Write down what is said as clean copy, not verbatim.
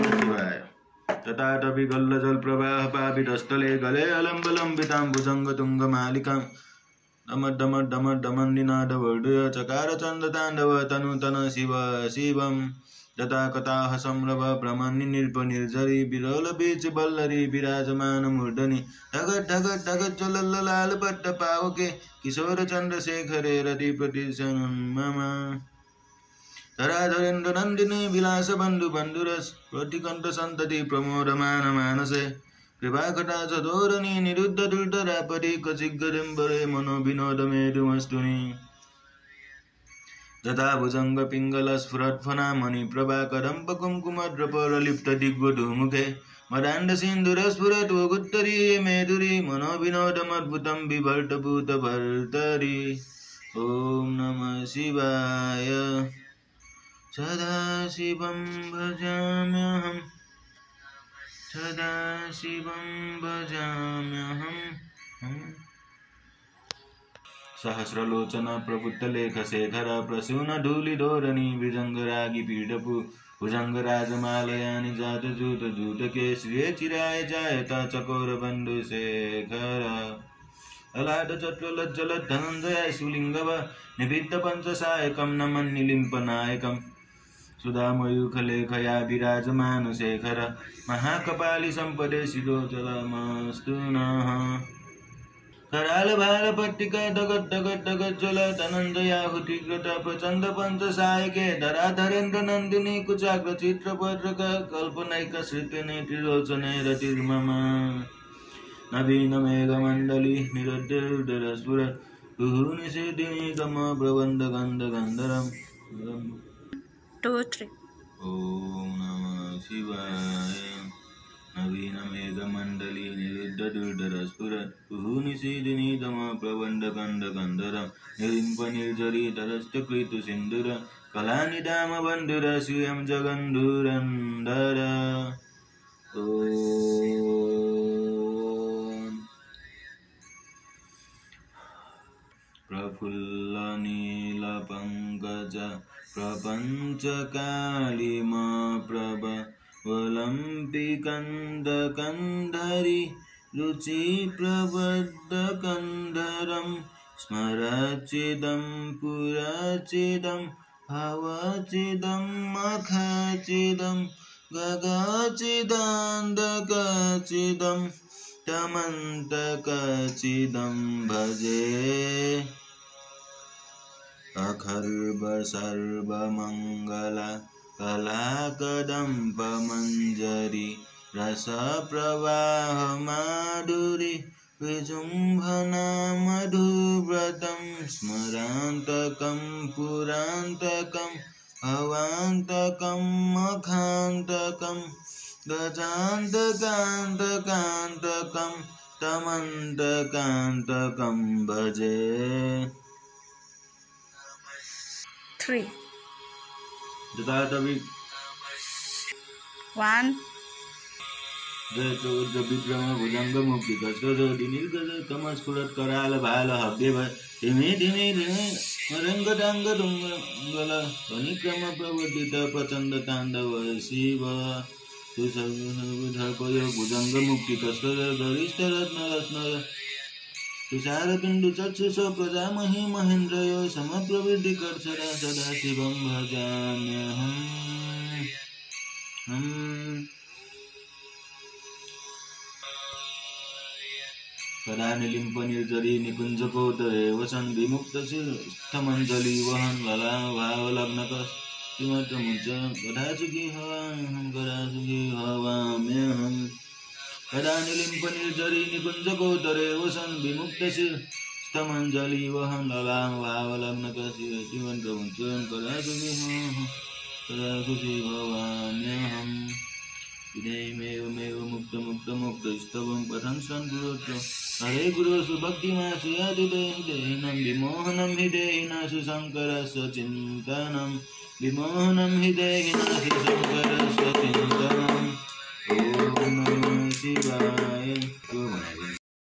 शिवाय। तथापि गल्लजल प्रवाह पापितस्थले गले अलम्बलम्बितां भुजङ्गतुङ्गमालिकां डमड्डमड्डमड्डमन्निनादवर्धय चकार चन्द्रताण्डव तनुतन शिव शिवम्। तथा कथाः संरभ प्रमन्नि निर्जरी विरल बीच बल्लरी विराजमान मूर्धनि ढगत ढगत ढगत ज्वलल्लाल पट्ट पावके किशोर चन्द्रशेखरे रति प्रतिशन्मम। धराधरेन्द्र नन्दिनी विलास बन्धु बन्धुरस प्रतिकण्ठ सन्तति प्रमोदमान मानसे कृपाकटाक्ष धोरणी निरुद्ध दुर्धरापरि कचिग्गदिम्बरे मनो विनोद मेरुमस्तुनि। तथा भुजंग पिंगल स्फुरत्फनामणि प्रभा कदम्ब कुङ्कुमद्रपरलिप्त दिग्वधूमुखे मदान्ध सिन्धुर स्फुरत् वगुत्तरी मेधुरी मनो विनोदमद्भुतं बिभर्तभूत भर्तरि। ॐ नमः शिवाय। सदाशिवं भजाम्यहम् सदाशिवं भजाम्यहम्। सहस्रलोचन प्रबुद्धलेख शेखर प्रसून धूलिधोरणी भुजंगरागी पीठपु भुजंगराजमालयानि जातजूत जूतके श्रिये चिराय जायता चकोर बंधु शेखर। ललाट चक्रलज्जल धनञ्जय सुलिंगव निबिद्ध पंचसायकं नमन्निलिम्पनायकम्। सुधामयूखलेखया विराजमान शेखर महाकपाली संपदे शिरोजलमस्तु नः। कराल भाल पट्टिका दगत दगत दगत ज्वल धनञ्जयाहुतिग्रत प्रचंड पंचसायके धराधरेन्द्र नंदिनी कुचाग्र चित्रपत्रक कल्पनैक श्रुतिने त्रिलोचने रतिर्मम। नवीन मेघमण्डली निरुद्धरस्फुर निषेधिनी गम प्रबन्ध गन्ध गन्धरम्। 2 3 ॐ नमः शिवाय। नवीन मेघमण्डली निरुद्ध दुर्धरस्फुरत् निषेधिनी गम प्रबन्ध गन्ध गन्धरम्। निरिम्प निर्झरी धरस्तकृतु सिन्दूर कलानिधाम बन्धुर श्रियं जगन्धुरन्धर। प्रफुल्ल नीलपङ्कज प्रपञ्चकालिमा प्रभ वलम्पिकन्दकन्धरी रुचि प्रबद्धकन्धरं स्मरचिदं पुरचिदं भवचिदं मखचिदं गगचिदान्धकचिदं तमन्तकचिदं भजे। अखर्व सर्वमङ्गला कलाकदम्बमञ्जरी रसप्रवाह माधुरी विजृम्भणा मधुव्रतं स्मरान्तकं पुरान्तकं भवान्तकं मखान्तकं गजान्तकान्तकान्तकं तमन्तकान्तकं भजे। 3 तथापि 1 जयतो विक्रम भुजंग मुक्ति कसरजोदि निर्गज कमस्फुरत् कराल भाल हव्य धिमे धिमे धिमे मरंग डांग डुंगल वनिक्रम प्रवर्तित प्रचंड तांडव शिव। सुसर्वधर्पय भुजंग मुक्ति कसरज गरिष्ठ रत्न रत्नय तुषार बिंदु चक्षुष प्रजामहि महेन्द्रय समप्रवृद्धि कर्षरा सदाशिवं भजाम्यहम्। कदा निलिम्प निर्जरी निकुञ्जकोदरे वसन् विमुक्त स्थमञ्जलि वहन् लला भावलग्नक किमत्र मुञ्च कदासुखी हवाम्यहम्। कदा निलिम्प निर्जरी निकुञ्जकोदरे वसन् विमुक्त स्थमञ्जलि वहन् लला भावलग्नक किमत्र मुञ्च कदासुखी हवाम्यहम्। विनयमेवमेव मुक्त मुक्त मुक्त स्तवं पठन् सन्पुरोत्र हरे गुरुषु भक्तिमासु यदिदेहिनं विमोहनं हि देहिनासु शङ्करस्य चिन्तनं विमोहनं हि देहिनासु शङ्करस्य चिन्तनम्। ॐ नमः शिवाय।